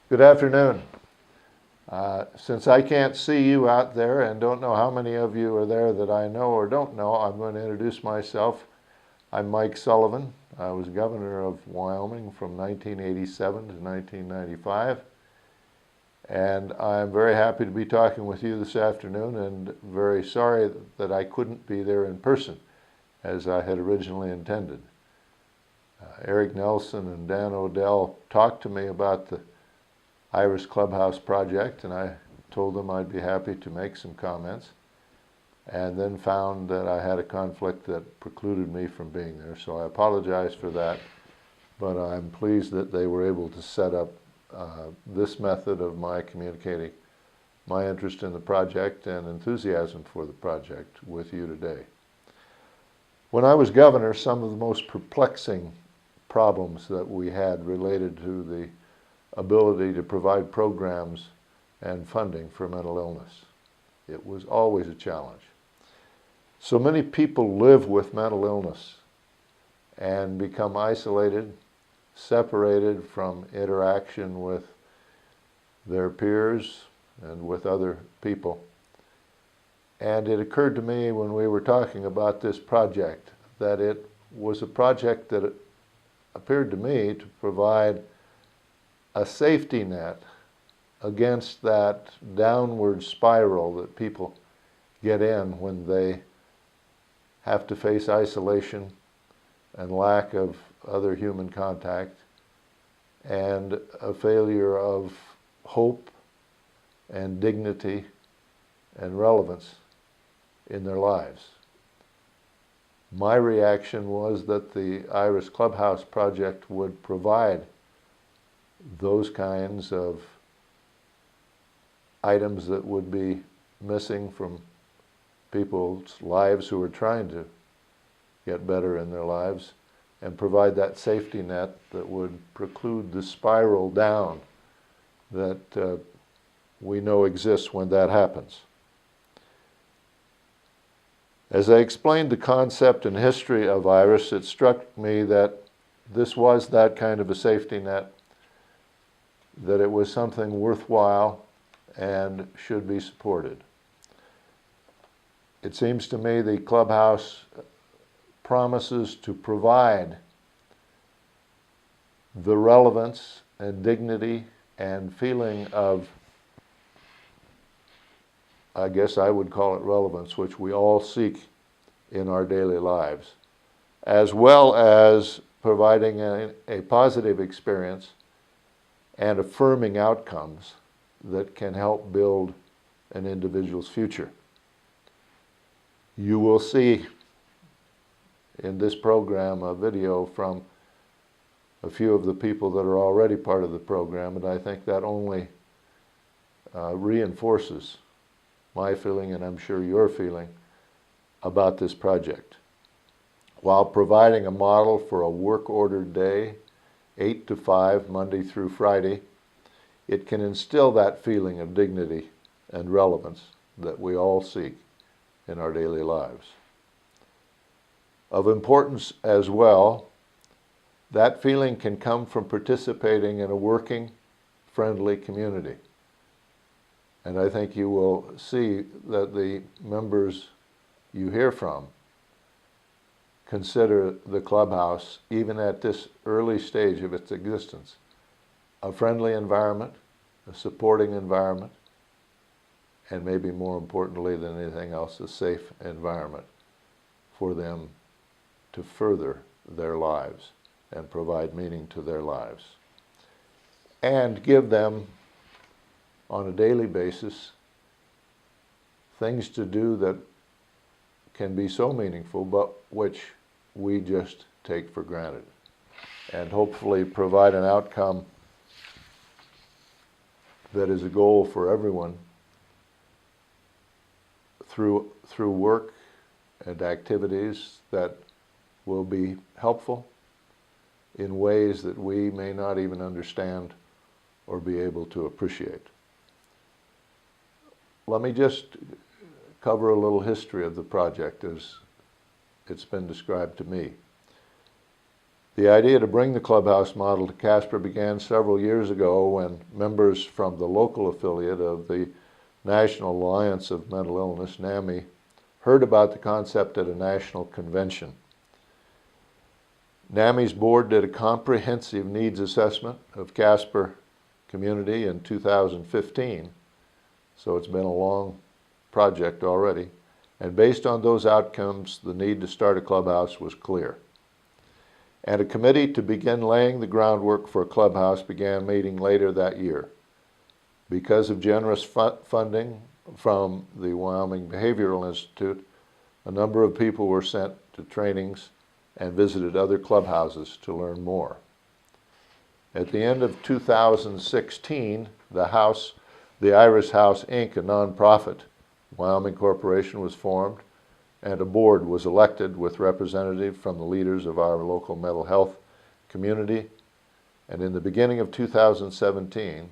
Good afternoon. Since I can't see you out there and don't know how many of you are there that I know or don't know, I'm going to introduce myself. I'm Mike Sullivan. I was governor of Wyoming from 1987 to 1995. And I'm very happy to be talking with you this afternoon, and very sorry that I couldn't be there in person as I had originally intended. Eric Nelson and Dan Odell talked to me about the Iris Clubhouse project, and I told them I'd be happy to make some comments, and then found that I had a conflict that precluded me from being there. So I apologize for that, but I'm pleased that they were able to set up this method of my communicating my interest in the project and enthusiasm for the project with you today. When I was governor, some of the most perplexing problems that we had related to the ability to provide programs and funding for mental illness. It was always a challenge. So many people live with mental illness and become isolated, separated from interaction with their peers and with other people. And it occurred to me when we were talking about this project that it was a project that appeared to me to provide a safety net against that downward spiral that people get in when they have to face isolation and lack of other human contact and a failure of hope and dignity and relevance in their lives. My reaction was that the Iris Clubhouse project would provide those kinds of items that would be missing from people's lives who are trying to get better in their lives, and provide that safety net that would preclude the spiral down that we know exists when that happens. As I explained the concept and history of Iris, it struck me that this was that kind of a safety net, that it was something worthwhile and should be supported. It seems to me the Clubhouse promises to provide the relevance and dignity and feeling of, I guess I would call it relevance, which we all seek in our daily lives, as well as providing a positive experience and affirming outcomes that can help build an individual's future. You will see in this program a video from a few of the people that are already part of the program, and I think that only reinforces my feeling, and I'm sure your feeling, about this project. While providing a model for a work-ordered day, 8 to 5, Monday through Friday, it can instill that feeling of dignity and relevance that we all seek in our daily lives. Of importance as well, that feeling can come from participating in a working, friendly community. And I think you will see that the members you hear from consider the Clubhouse, even at this early stage of its existence, a friendly environment, a supporting environment, and maybe more importantly than anything else, a safe environment for them to further their lives and provide meaning to their lives, and give them on a daily basis things to do that can be so meaningful, but which we just take for granted, and hopefully provide an outcome that is a goal for everyone through work and activities that will be helpful in ways that we may not even understand or be able to appreciate. Let me just cover a little history of the project as it's been described to me. The idea to bring the clubhouse model to Casper began several years ago when members from the local affiliate of the National Alliance of Mental Illness, NAMI, heard about the concept at a national convention. NAMI's board did a comprehensive needs assessment of Casper community in 2015, so it's been a long project already, and based on those outcomes, the need to start a clubhouse was clear. And a committee to begin laying the groundwork for a clubhouse began meeting later that year. Because of generous funding from the Wyoming Behavioral Institute, a number of people were sent to trainings and visited other clubhouses to learn more. At the end of 2016, the Iris House, Inc., a nonprofit Wyoming corporation, was formed, and a board was elected with representatives from the leaders of our local mental health community. And in the beginning of 2017,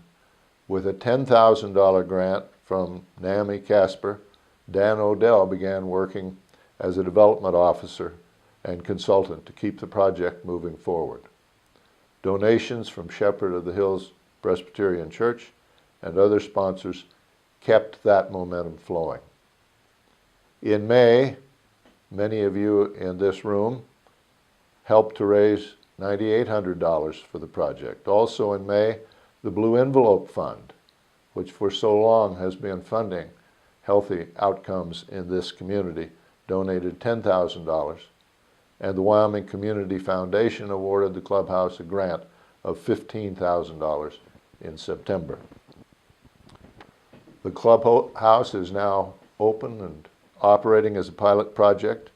with a $10,000 grant from NAMI Casper, Dan Odell began working as a development officer and consultant to keep the project moving forward. Donations from Shepherd of the Hills Presbyterian Church and other sponsors kept that momentum flowing. In May, many of you in this room helped to raise $9,800 for the project. Also in May, the Blue Envelope Fund, which for so long has been funding healthy outcomes in this community, donated $10,000, and the Wyoming Community Foundation awarded the clubhouse a grant of $15,000 in September. The clubhouse is now open and operating as a pilot project.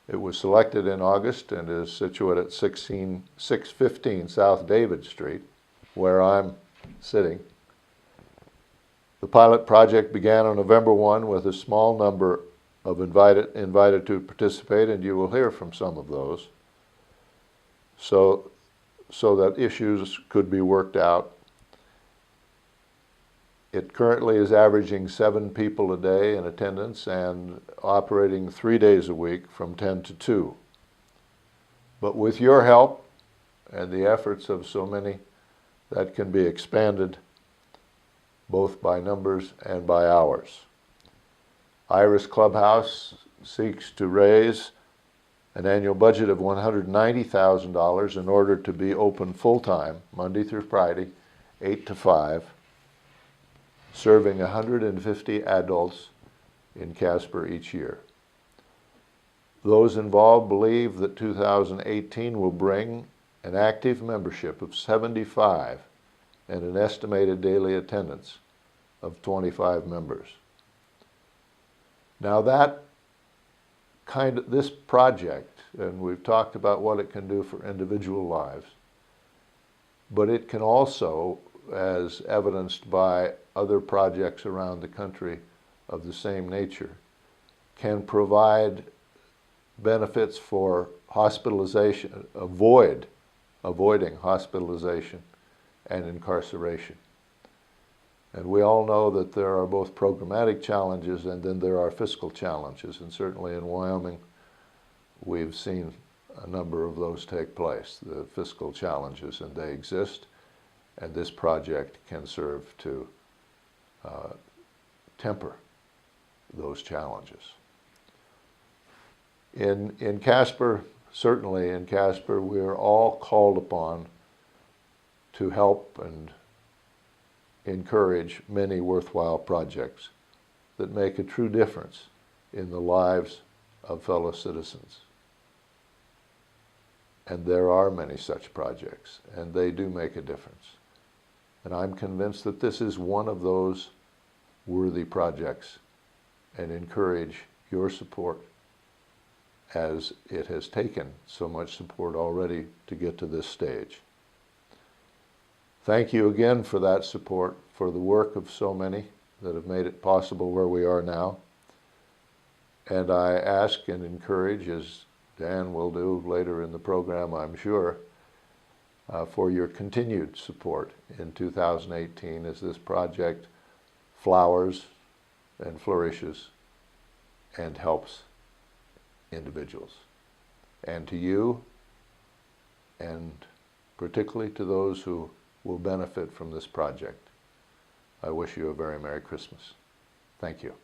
It was selected in August and is situated at 615 South David Street, where I'm sitting. The pilot project began on November 1 with a small number of invited to participate, and you will hear from some of those, so that issues could be worked out. It currently is averaging 7 people a day in attendance and operating 3 days a week from 10 to 2. But with your help and the efforts of so many, that can be expanded both by numbers and by hours. Iris Clubhouse seeks to raise an annual budget of $190,000 in order to be open full-time, Monday through Friday, 8 to 5, serving 150 adults in Casper each year. Those involved believe that 2018 will bring an active membership of 75 and an estimated daily attendance of 25 members. Now this project, and we've talked about what it can do for individual lives, but it can also, as evidenced by other projects around the country of the same nature, can provide benefits for hospitalization, avoiding hospitalization and incarceration. And we all know that there are both programmatic challenges and then there are fiscal challenges. And certainly in Wyoming, we've seen a number of those take place, the fiscal challenges, and they exist. And this project can serve to temper those challenges. In Casper, certainly in Casper, we are all called upon to help and encourage many worthwhile projects that make a true difference in the lives of fellow citizens. And there are many such projects, and they do make a difference. And I'm convinced that this is one of those worthy projects, and encourage your support as it has taken so much support already to get to this stage. Thank you again for that support, for the work of so many that have made it possible where we are now. And I ask and encourage, as Dan will do later in the program, I'm sure, for your continued support in 2018 as this project flowers and flourishes and helps individuals. And to you, and particularly to those who will benefit from this project. I wish you a very Merry Christmas. Thank you.